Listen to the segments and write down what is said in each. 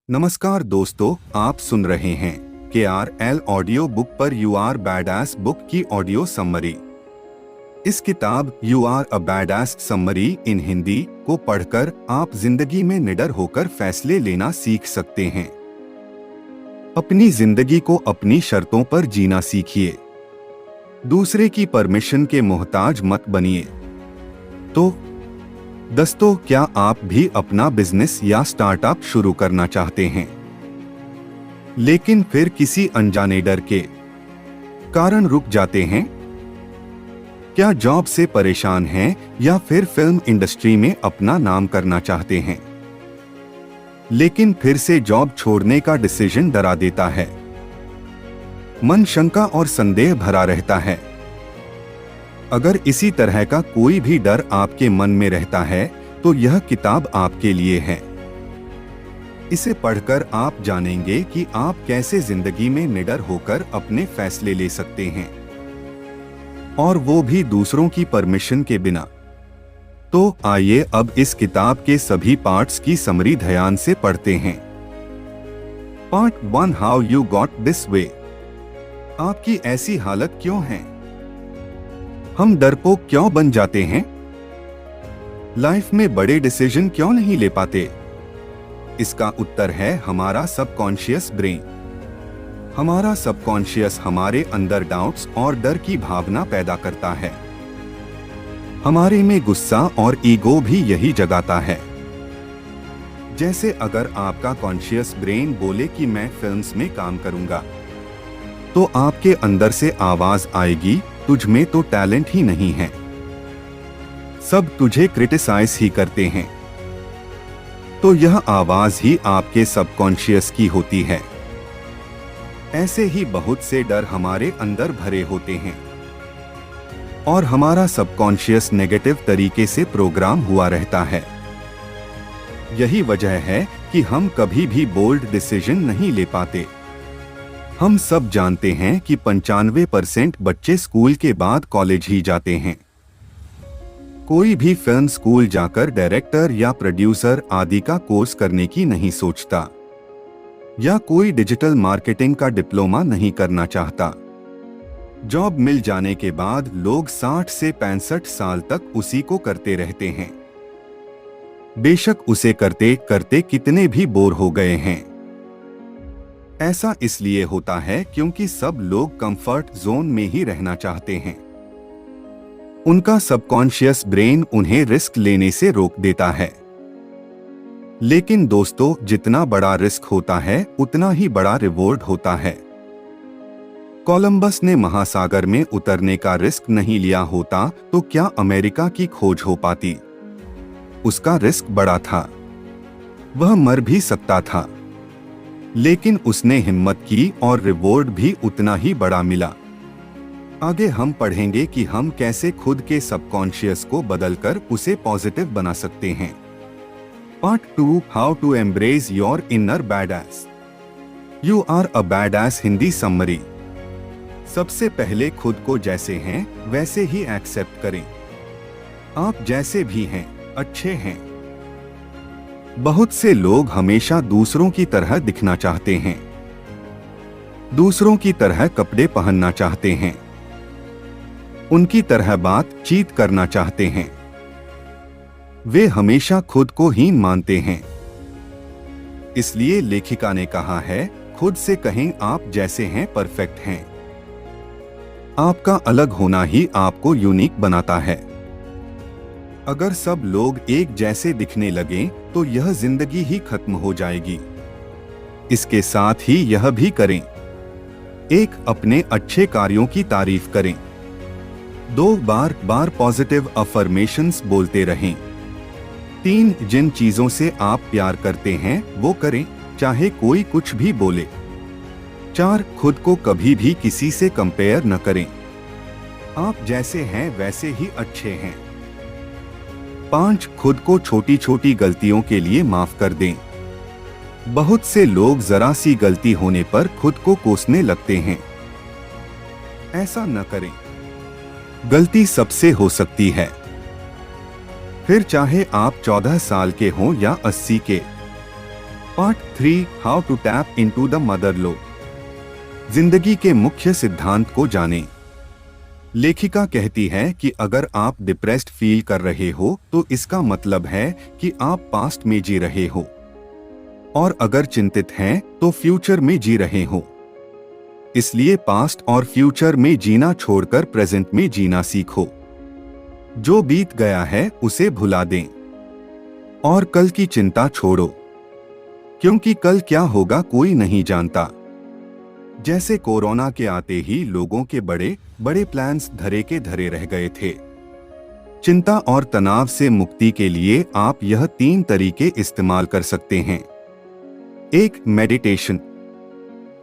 नमस्कार दोस्तों, आप सुन रहे हैं KRL ऑडियो बुक पर यू आर बैडास बुक की ऑडियो समरी। इस किताब you are a badass summary in Hindi को पढ़कर आप जिंदगी में निडर होकर फैसले लेना सीख सकते हैं। अपनी जिंदगी को अपनी शर्तों पर जीना सीखिए। दूसरे की परमिशन के मोहताज मत बनिए। तो दोस्तों, क्या आप भी अपना बिजनेस या स्टार्टअप शुरू करना चाहते हैं, लेकिन फिर किसी अनजाने डर के कारण रुक जाते हैं? क्या जॉब से परेशान हैं या फिर फिल्म इंडस्ट्री में अपना नाम करना चाहते हैं, लेकिन फिर से जॉब छोड़ने का डिसीजन डरा देता है? मन शंका और संदेह भरा रहता है। अगर इसी तरह का कोई भी डर आपके मन में रहता है तो यह किताब आपके लिए है। इसे पढ़कर आप जानेंगे कि आप कैसे जिंदगी में निडर होकर अपने फैसले ले सकते हैं, और वो भी दूसरों की परमिशन के बिना। तो आइए अब इस किताब के सभी पार्ट्स की समरी ध्यान से पढ़ते हैं। Part 1, how you got this way. आपकी ऐसी हालत क्यों है? हम डरपोक क्यों बन जाते हैं? लाइफ में बड़े डिसीजन क्यों नहीं ले पाते? इसका उत्तर है हमारा सबकॉन्शियस ब्रेन। हमारा सबकॉन्शियस हमारे अंदर डाउट्स और डर की भावना पैदा करता है। हमारे में गुस्सा और ईगो भी यही जगाता है। जैसे अगर आपका कॉन्शियस ब्रेन बोले कि मैं फिल्म्स में काम करूंगा, तो आपके अंदर से आवाज आएगी, तुझ में तो टैलेंट ही नहीं है, सब तुझे क्रिटिसाइज ही करते हैं। तो यह आवाज ही आपके सबकॉन्शियस की होती है। ऐसे ही बहुत से डर हमारे अंदर भरे होते हैं, और हमारा सबकॉन्शियस नेगेटिव तरीके से प्रोग्राम हुआ रहता है। यही वजह है कि हम कभी भी बोल्ड डिसीजन नहीं ले पाते। हम सब जानते हैं कि 95% बच्चे स्कूल के बाद कॉलेज ही जाते हैं। कोई भी फिल्म स्कूल जाकर डायरेक्टर या प्रोड्यूसर आदि का कोर्स करने की नहीं सोचता, या कोई डिजिटल मार्केटिंग का डिप्लोमा नहीं करना चाहता। जॉब मिल जाने के बाद लोग 60 से 65 साल तक उसी को करते रहते हैं, बेशक उसे करते करते कितने भी बोर हो गए हैं। ऐसा इसलिए होता है क्योंकि सब लोग कंफर्ट जोन में ही रहना चाहते हैं। उनका सबकॉन्शियस ब्रेन उन्हें रिस्क लेने से रोक देता है। लेकिन दोस्तों, जितना बड़ा रिस्क होता है उतना ही बड़ा रिवॉर्ड होता है। कोलंबस ने महासागर में उतरने का रिस्क नहीं लिया होता तो क्या अमेरिका की खोज हो पाती? उसका रिस्क बड़ा था, वह मर भी सकता था, लेकिन उसने हिम्मत की और रिवॉर्ड भी उतना ही बड़ा मिला। आगे हम पढ़ेंगे कि हम कैसे खुद के सबकॉन्शियस को बदलकर उसे पॉजिटिव बना सकते हैं। Part 2, how to embrace your inner badass. You are a badass Hindi summary. सबसे पहले खुद को जैसे हैं वैसे ही एक्सेप्ट करें। आप जैसे भी हैं अच्छे हैं। बहुत से लोग हमेशा दूसरों की तरह दिखना चाहते हैं, दूसरों की तरह कपड़े पहनना चाहते हैं, उनकी तरह बातचीत करना चाहते हैं। वे हमेशा खुद को हीन मानते हैं। इसलिए लेखिका ने कहा है, खुद से कहें आप जैसे हैं परफेक्ट हैं। आपका अलग होना ही आपको यूनिक बनाता है। अगर सब लोग एक जैसे दिखने लगें तो यह जिंदगी ही खत्म हो जाएगी। इसके साथ ही यह भी करें, एक, अपने अच्छे कार्यों की तारीफ करें। 2, बार पॉजिटिव अफर्मेशंस बोलते रहें। 3, जिन चीजों से आप प्यार करते हैं वो करें, चाहे कोई कुछ भी बोले। 4, खुद को कभी भी किसी से कंपेयर न करें। आप जैसे हैं वैसे ही अच्छे हैं। 5, खुद को छोटी छोटी गलतियों के लिए माफ कर दें। बहुत से लोग जरा सी गलती होने पर खुद को कोसने लगते हैं। ऐसा न करें, गलती सबसे हो सकती है, फिर चाहे आप 14 साल के हों या 80 के। Part 3 how to tap into the mother lode. जिंदगी के मुख्य सिद्धांत को जानें। लेखिका कहती है कि अगर आप डिप्रेस्ड फील कर रहे हो तो इसका मतलब है कि आप पास्ट में जी रहे हो, और अगर चिंतित हैं तो फ्यूचर में जी रहे हो। इसलिए पास्ट और फ्यूचर में जीना छोड़कर प्रेजेंट में जीना सीखो। जो बीत गया है उसे भुला दें और कल की चिंता छोड़ो, क्योंकि कल क्या होगा कोई नहीं जानता। जैसे कोरोना के आते ही लोगों के बड़े बड़े प्लान्स धरे के धरे रह गए थे। चिंता और तनाव से मुक्ति के लिए आप यह 3 तरीके इस्तेमाल कर सकते हैं। 1. मेडिटेशन।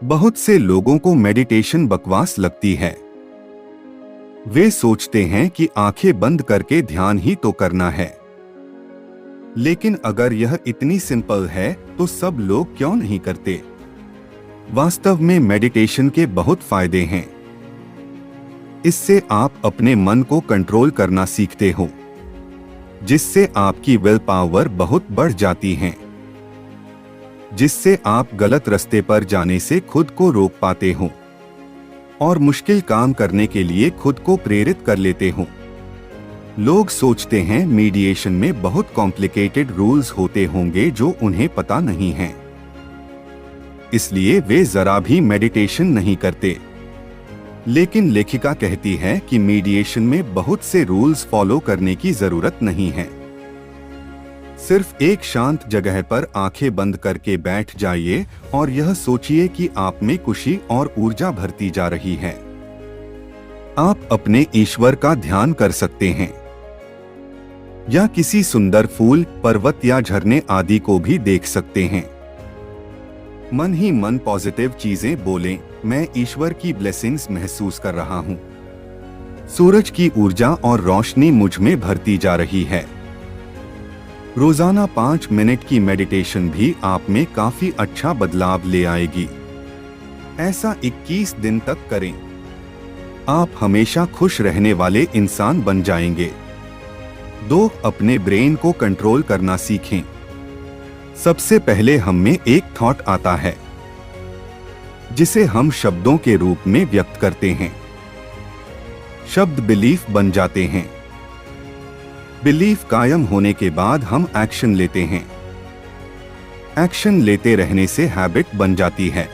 बहुत से लोगों को मेडिटेशन बकवास लगती है। वे सोचते हैं कि आंखें बंद करके ध्यान ही तो करना है। लेकिन अगर यह इतनी सिंपल है तो सब लोग क्यों नहीं करते? वास्तव में मेडिटेशन के बहुत फायदे हैं। इससे आप अपने मन को कंट्रोल करना सीखते हो, जिससे आपकी विल पावर बहुत बढ़ जाती है, जिससे आप गलत रास्ते पर जाने से खुद को रोक पाते हो और मुश्किल काम करने के लिए खुद को प्रेरित कर लेते हो। लोग सोचते हैं मीडिएशन में बहुत कॉम्प्लिकेटेड रूल्स होते होंगे जो उन्हें पता नहीं है, इसलिए वे जरा भी मेडिटेशन नहीं करते। लेकिन लेखिका कहती है कि मीडिएशन में बहुत से रूल्स फॉलो करने की जरूरत नहीं है। सिर्फ एक शांत जगह पर आंखें बंद करके बैठ जाइए और यह सोचिए कि आप में खुशी और ऊर्जा भरती जा रही है। आप अपने ईश्वर का ध्यान कर सकते हैं या किसी सुंदर फूल, पर्वत या झरने आदि को भी देख सकते हैं। मन ही मन पॉजिटिव चीजें बोलें। मैं ईश्वर की ब्लेसिंग्स महसूस कर रहा हूँ। सूरज की ऊर्जा और रोशनी मुझ में भरती जा रही है। रोजाना 5 मिनट की मेडिटेशन भी आप में काफी अच्छा बदलाव ले आएगी। ऐसा 21 दिन तक करें। आप हमेशा खुश रहने वाले इंसान बन जाएंगे। 2. अपने ब्रेन को कंट्रोल करना सीखें। सबसे पहले हम में एक थॉट आता है जिसे हम शब्दों के रूप में व्यक्त करते हैं। शब्द बिलीफ बन जाते हैं। बिलीफ कायम होने के बाद हम एक्शन लेते हैं। एक्शन लेते रहने से हैबिट बन जाती है।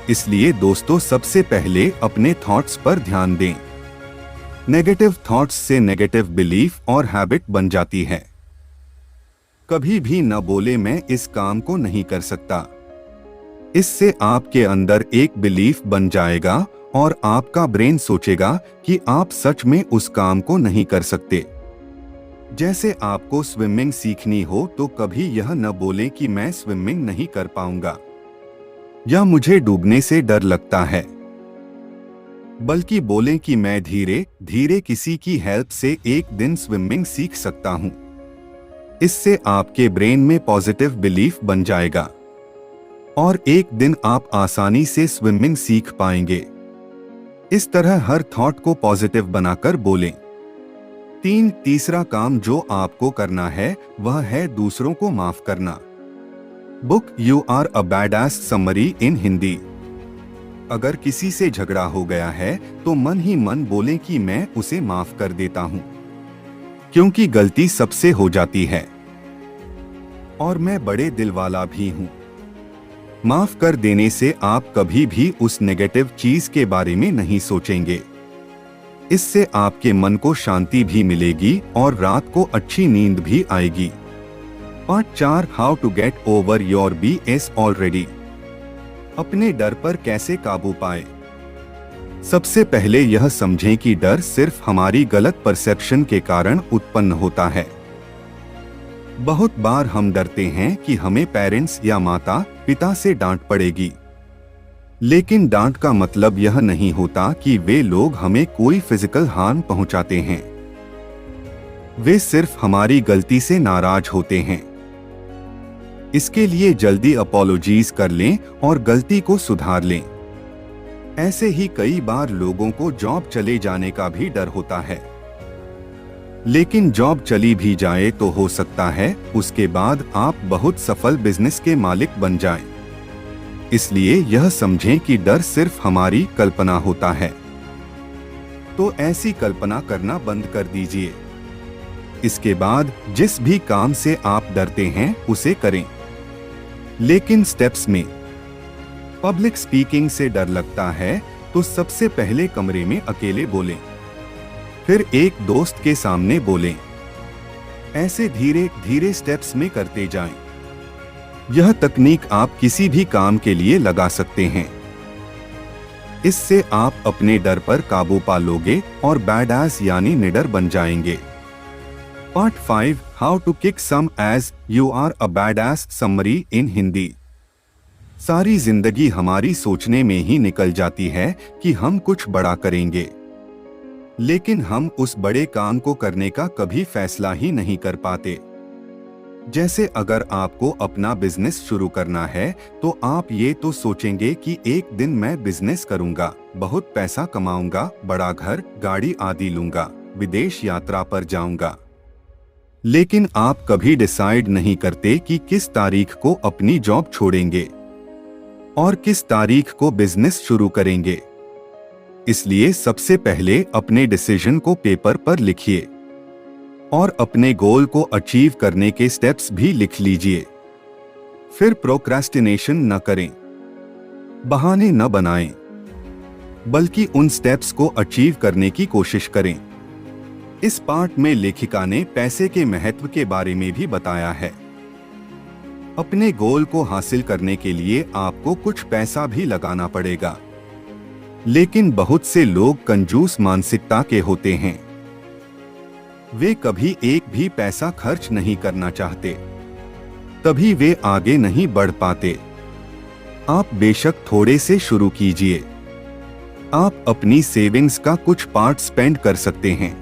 इसलिए दोस्तों, सबसे पहले अपने थॉट्स पर ध्यान दें। नेगेटिव थॉट्स से नेगेटिव बिलीफ और हैबिट बन जाती है। कभी भी न बोले मैं इस काम को नहीं कर सकता। इससे आपके अंदर एक बिलीफ बन जाएगा और आपका ब्रेन सोचेगा कि आप सच में उस काम को नहीं कर सकते। जैसे आपको स्विमिंग सीखनी हो तो कभी यह न बोलें कि मैं स्विमिंग नहीं कर पाऊंगा या मुझे डूबने से डर लगता है, बल्कि बोलें कि मैं धीरे धीरे किसी की हेल्प से एक दिन स्विमिंग सीख सकता हूं। इससे आपके ब्रेन में पॉजिटिव बिलीफ बन जाएगा और एक दिन आप आसानी से स्विमिंग सीख पाएंगे। इस तरह हर थॉट को पॉजिटिव बनाकर बोलें। 3. तीसरा काम जो आपको करना है वह है दूसरों को माफ करना। Book you are a badass summary in Hindi. अगर किसी से झगड़ा हो गया है तो मन ही मन बोलें कि मैं उसे माफ कर देता हूं, क्योंकि गलती सबसे हो जाती है और मैं बड़े दिल वाला भी हूं। माफ कर देने से आप कभी भी उस नेगेटिव चीज के बारे में नहीं सोचेंगे। इससे आपके मन को शांति भी मिलेगी और रात को अच्छी नींद भी आएगी। Part 4 how to get over your BS already. अपने डर पर कैसे काबू पाए। सबसे पहले यह समझें कि डर सिर्फ हमारी गलत परसेप्शन के कारण उत्पन्न होता है। बहुत बार हम डरते हैं कि हमें पेरेंट्स या माता पिता से डांट पड़ेगी, लेकिन डांट का मतलब यह नहीं होता कि वे लोग हमें कोई फिजिकल हार्म पहुंचाते हैं। वे सिर्फ हमारी गलती से नाराज होते हैं। इसके लिए जल्दी अपॉलोजीज कर लें और गलती को सुधार लें। ऐसे ही कई बार लोगों को जॉब चले जाने का भी डर होता है। लेकिन जॉब चली भी जाए तो हो सकता है उसके बाद आप बहुत सफल बिजनेस के मालिक बन जाएं। इसलिए यह समझें कि डर सिर्फ हमारी कल्पना होता है। तो ऐसी कल्पना करना बंद कर दीजिए। इसके बाद जिस भी काम से आप डरते हैं उसे करें। लेकिन स्टेप्स में पब्लिक स्पीकिंग से डर लगता है तो सबसे पहले कमरे में अकेले बोलें, फिर एक दोस्त के सामने बोलें। ऐसे धीरे धीरे स्टेप्स में करते जाएं। यह तकनीक आप किसी भी काम के लिए लगा सकते हैं। इससे आप अपने डर पर काबू पा लोगे और बैडएस यानी निडर बन जाएंगे। Part 5 how to kick some ass you are a badass summary in Hindi. सारी जिंदगी हमारी सोचने में ही निकल जाती है कि हम कुछ बड़ा करेंगे, लेकिन हम उस बड़े काम को करने का कभी फैसला ही नहीं कर पाते। जैसे अगर आपको अपना बिजनेस शुरू करना है तो आप ये तो सोचेंगे कि एक दिन मैं बिजनेस करूंगा, बहुत पैसा कमाऊंगा, बड़ा घर, गाड़ी आदि लूंगा, विदेश यात्रा पर जाऊंगा। लेकिन आप कभी डिसाइड नहीं करते कि किस तारीख को अपनी जॉब छोड़ेंगे और किस तारीख को बिजनेस शुरू करेंगे। इसलिए सबसे पहले अपने डिसीजन को पेपर पर लिखिए और अपने गोल को अचीव करने के स्टेप्स भी लिख लीजिए। फिर प्रोक्रेस्टिनेशन न करें, बहाने न बनाएं, बल्कि उन स्टेप्स को अचीव करने की कोशिश करें। इस पार्ट में लेखिका ने पैसे के महत्व के बारे में भी बताया है। अपने गोल को हासिल करने के लिए आपको कुछ पैसा भी लगाना पड़ेगा, लेकिन बहुत से लोग कंजूस मानसिकता के होते हैं। वे कभी एक भी पैसा खर्च नहीं करना चाहते, तभी वे आगे नहीं बढ़ पाते। आप बेशक थोड़े से शुरू कीजिए। आप अपनी सेविंग्स का कुछ पार्ट स्पेंड कर सकते हैं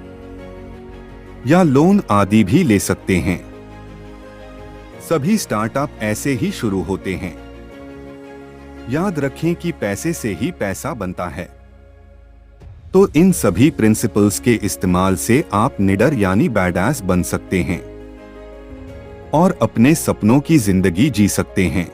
या लोन आदि भी ले सकते हैं। सभी स्टार्टअप ऐसे ही शुरू होते हैं। याद रखें कि पैसे से ही पैसा बनता है। तो इन सभी प्रिंसिपल्स के इस्तेमाल से आप निडर यानी बैडएस बन सकते हैं और अपने सपनों की जिंदगी जी सकते हैं।